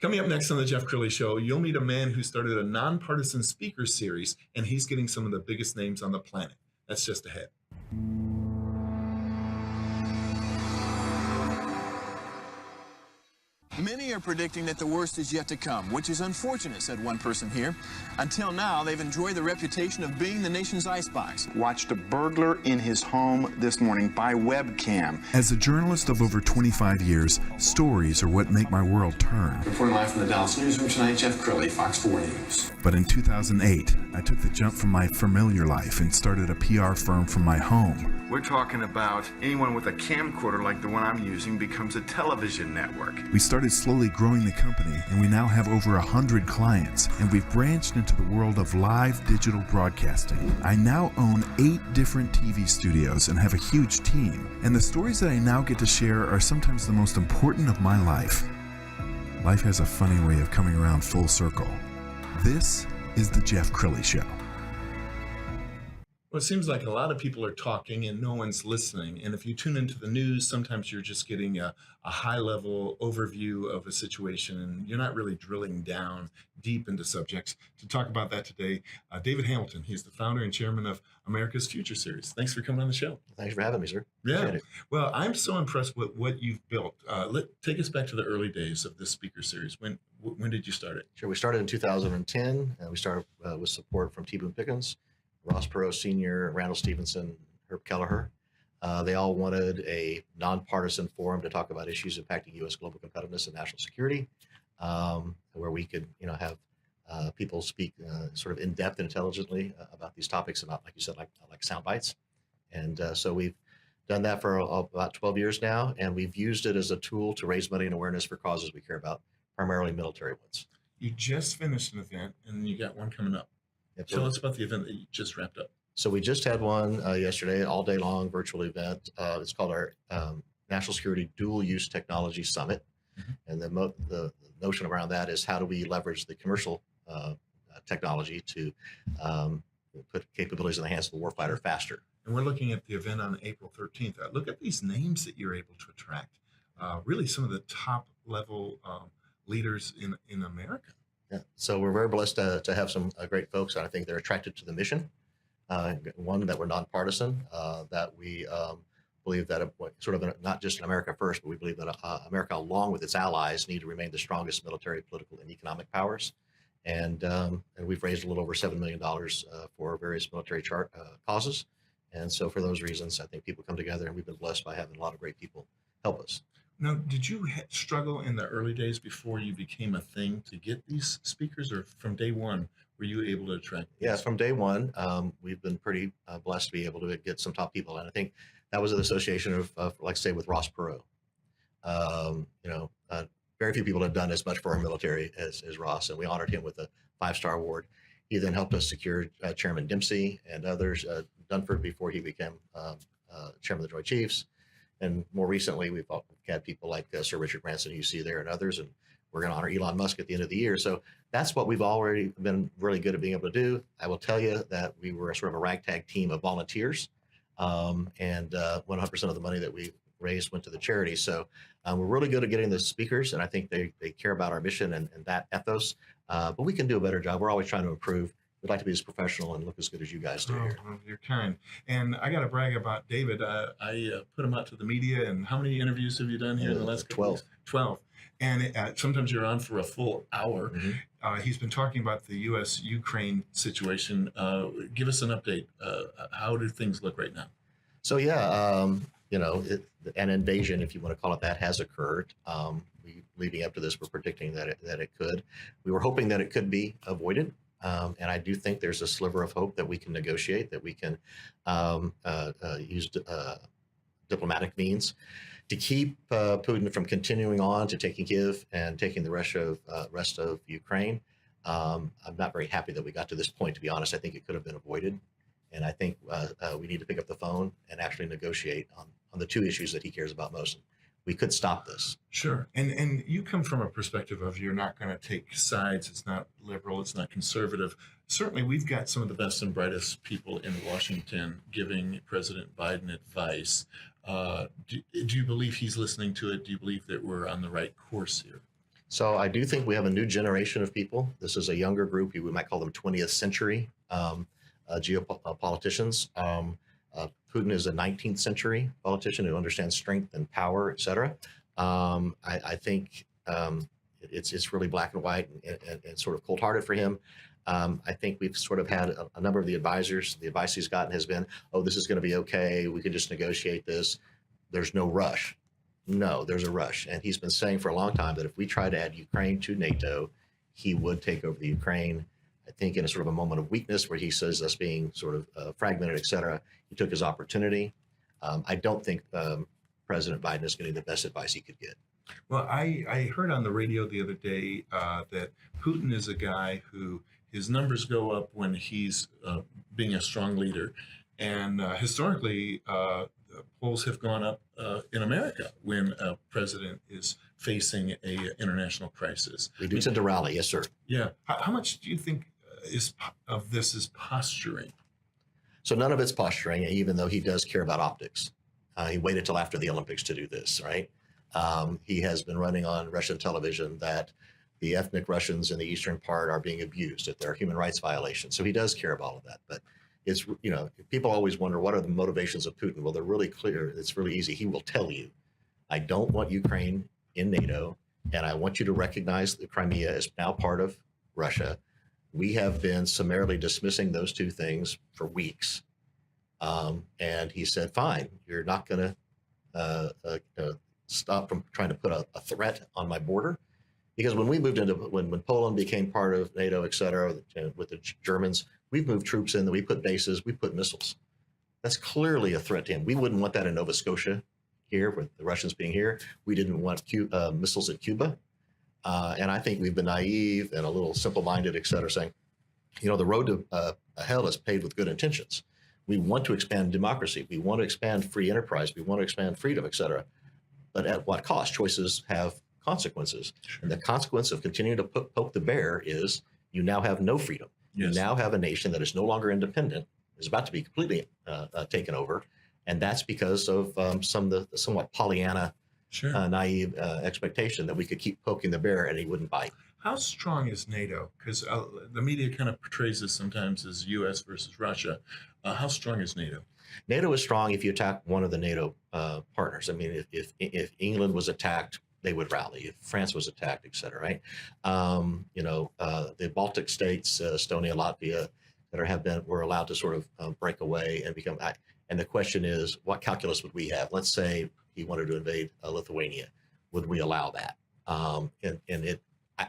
Coming up next on the Jeff Crilley Show, you'll meet a man who started a nonpartisan speaker series, and he's getting some of the biggest names on the planet. That's just ahead. Many are predicting that the worst is yet to come, which is unfortunate, said one person here. Until now, they've enjoyed the reputation of being the nation's icebox. Watched a burglar in his home this morning by webcam. As a journalist of over 25 years, stories are what make my world turn. Reporting live from the Dallas newsroom tonight, Jeff Crilley, Fox 4 News. But in 2008, I took the jump from my familiar life and started a PR firm from my home. We're talking about anyone with a camcorder like the one I'm using becomes a television network. We started slowly growing the company, and we now have over 100 clients, and we've branched into the world of live digital broadcasting. I now own 8 different TV studios and have a huge team, and the stories that I now get to share are sometimes the most important of my life. Life has a funny way of coming around full circle. This is the Jeff Crilley Show. Well, it seems like a lot of people are talking and no one's listening. And if you tune into the news, sometimes you're just getting a high-level overview of a situation, and you're not really drilling down deep into subjects. To talk about that today, David Hamilton. He's the founder and chairman of America's Future Series. Thanks for coming on the show. Thanks for having me, sir. Yeah. Well, I'm so impressed with what you've built. Take us back to the early days of this speaker series. When did you start it? Sure. We started in 2010. We started with support from T. Boone Pickens, Ross Perot Sr., Randall Stevenson, Herb Kelleher. They all wanted a nonpartisan forum to talk about issues impacting U.S. global competitiveness and national security, where we could, have people speak sort of in depth and intelligently about these topics, and not, like you said, like sound bites. And so we've done that for about 12 years now, and we've used it as a tool to raise money and awareness for causes we care about, primarily military ones. You just finished an event, and you got one coming up. Yep. Tell us about the event that you just wrapped up. So we just had one yesterday, all day long virtual event. It's called our National Security Dual Use Technology Summit. Mm-hmm. And the notion around that is how do we leverage the commercial technology to put capabilities in the hands of the warfighter faster. And we're looking at the event on April 13th. Look at these names that you're able to attract. Really some of the top level leaders in America. Yeah. So we're very blessed to have some great folks, and I think they're attracted to the mission. One, that we're nonpartisan, that we believe that sort of not just in America first, but we believe that America, along with its allies, need to remain the strongest military, political, and economic powers. And we've raised a little over $7 million for various military causes. And so for those reasons, I think people come together, and we've been blessed by having a lot of great people help us. Now, did you struggle in the early days before you became a thing to get these speakers, or from day one, were you able to attract? Yes, from day one, we've been pretty blessed to be able to get some top people. And I think that was an association of like say, with Ross Perot. Very few people have done as much for our military as Ross, and we honored him with a 5-star award. He then helped us secure Chairman Dempsey and others, Dunford, before he became Chairman of the Joint Chiefs. And more recently, we've had people like Sir Richard Branson, you see there, and others, and we're going to honor Elon Musk at the end of the year. So that's what we've already been really good at being able to do. I will tell you that we were sort of a ragtag team of volunteers, and 100% of the money that we raised went to the charity. So we're really good at getting the speakers, and I think they care about our mission and that ethos, but we can do a better job. We're always trying to improve. We'd like to be as professional and look as good as you guys do here. Well, you're kind. And I got to brag about David. I put him out to the media. And how many interviews have you done here in the last 12. 12. And sometimes you're on for a full hour. Mm-hmm. He's been talking about the U.S.-Ukraine situation. Give us an update. How do things look right now? So, yeah, an invasion, if you want to call it that, has occurred. Leading up to this, we're predicting that it could. We were hoping that it could be avoided. And I do think there's a sliver of hope that we can negotiate, that we can use diplomatic means to keep Putin from continuing on to taking Kyiv and taking the rest of Ukraine. I'm not very happy that we got to this point, to be honest. I think it could have been avoided. And I think we need to pick up the phone and actually negotiate on the two issues that he cares about most. We could stop this. Sure. And you come from a perspective of you're not going to take sides. It's not liberal. It's not conservative. Certainly, we've got some of the best and brightest people in Washington giving President Biden advice. Do you believe he's listening to it? Do you believe that we're on the right course here? So I do think we have a new generation of people. This is a younger group. We might call them 20th century geopoliticians. Putin is a 19th century politician who understands strength and power, et cetera. I think it's really black and white and sort of cold hearted for him. I think we've sort of had a number of the advisors, the advice he's gotten has been, oh, this is going to be okay. We can just negotiate this. There's no rush. No, there's a rush. And he's been saying for a long time that if we try to add Ukraine to NATO, he would take over the Ukraine. I think in a sort of a moment of weakness where he says us being sort of fragmented, et cetera, he took his opportunity. I don't think President Biden is getting the best advice he could get. Well, I heard on the radio the other day that Putin is a guy who his numbers go up when he's being a strong leader. And historically, polls have gone up in America when a president is facing a international crisis. We do tend to rally, yes, sir. Yeah. How much do you think of this is posturing? So none of it's posturing, even though he does care about optics. He waited till after the Olympics to do this, right? He has been running on Russian television that the ethnic Russians in the eastern part are being abused, that there are human rights violations. So he does care about all of that. But it's, people always wonder, what are the motivations of Putin? Well, they're really clear. It's really easy. He will tell you, I don't want Ukraine in NATO, and I want you to recognize that Crimea is now part of Russia. We have been summarily dismissing those two things for weeks. And he said, fine, you're not going to stop from trying to put a threat on my border. Because when we moved into, when Poland became part of NATO, et cetera, with the Germans, we've moved troops in, we put bases, we put missiles. That's clearly a threat to him. We wouldn't want that in Nova Scotia here, with the Russians being here. We didn't want missiles at Cuba. And I think we've been naive and a little simple-minded, et cetera, saying, the road to hell is paved with good intentions. We want to expand democracy. We want to expand free enterprise. We want to expand freedom, et cetera. But at what cost? Choices have consequences. Sure. And the consequence of continuing to poke the bear is you now have no freedom. Yes. You now have a nation that is no longer independent, is about to be completely taken over. And that's because of some of the somewhat Pollyanna, sure, naive expectation that we could keep poking the bear and he wouldn't bite. How strong is NATO? Because the media kind of portrays this sometimes as U.S. versus Russia. How strong is NATO? NATO is strong if you attack one of the NATO partners. I mean, if England was attacked, they would rally. If France was attacked, et cetera, right? The Baltic states, Estonia, Latvia, that were allowed to sort of break away and become. And the question is, what calculus would we have? Let's say he wanted to invade Lithuania. Would we allow that?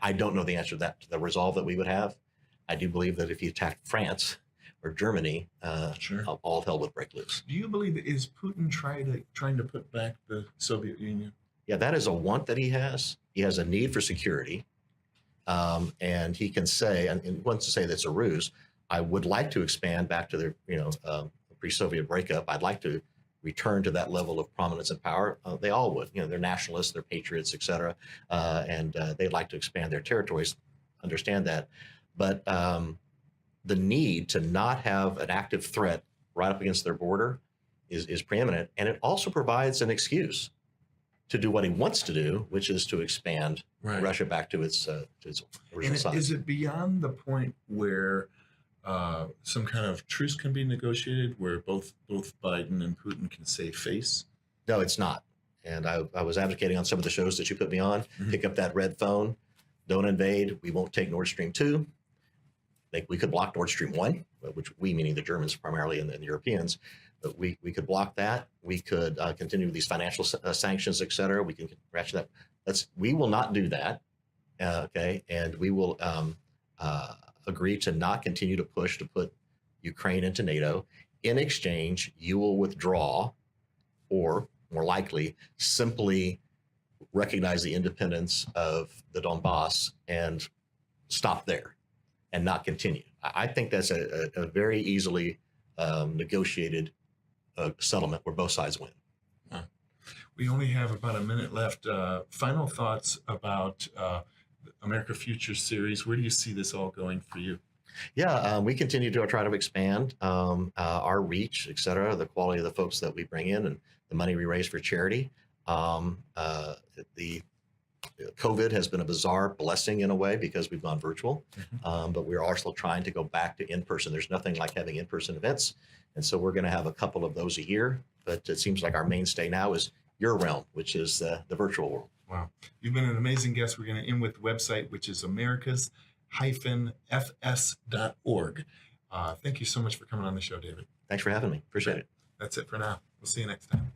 I don't know the answer to that, to the resolve that we would have. I do believe that if he attacked France or Germany, sure, all hell would break loose. Do you believe is Putin trying to put back the Soviet Union? Yeah, that is a want that he has. He has a need for security, and he can say, and wants to say that's a ruse. I would like to expand back to the pre-Soviet breakup. I'd like to return to that level of prominence and power. They all would. They're nationalists, they're patriots, et cetera, and they'd like to expand their territories. Understand that, but the need to not have an active threat right up against their border is preeminent, and it also provides an excuse to do what he wants to do, which is to expand Russia back to its original size. Is it beyond the point where some kind of truce can be negotiated, where both Biden and Putin can save face? No, it's not. And I was advocating on some of the shows that you put me on. Mm-hmm. Pick up that red phone. Don't invade. We won't take Nord Stream 2. We could block Nord Stream 1, which we, meaning the Germans primarily and the Europeans. But we could block that. We could continue with these financial sanctions, et cetera. We can ratchet that. We will not do that, okay? And we will agree to not continue to push to put Ukraine into NATO. In exchange, you will withdraw, or more likely, simply recognize the independence of the Donbass and stop there and not continue. I think that's a very easily negotiated settlement where both sides win. We only have about a minute left. Final thoughts about America Future series. Where do you see this all going for you? Yeah, we continue to try to expand our reach, et cetera, the quality of the folks that we bring in and the money we raise for charity. COVID has been a bizarre blessing in a way because we've gone virtual, but we're also trying to go back to in-person. There's nothing like having in-person events. And so we're going to have a couple of those a year, but it seems like our mainstay now is your realm, which is the virtual world. Wow. You've been an amazing guest. We're going to end with the website, which is americas-fs.org. Thank you so much for coming on the show, David. Thanks for having me. Appreciate it. That's it for now. We'll see you next time.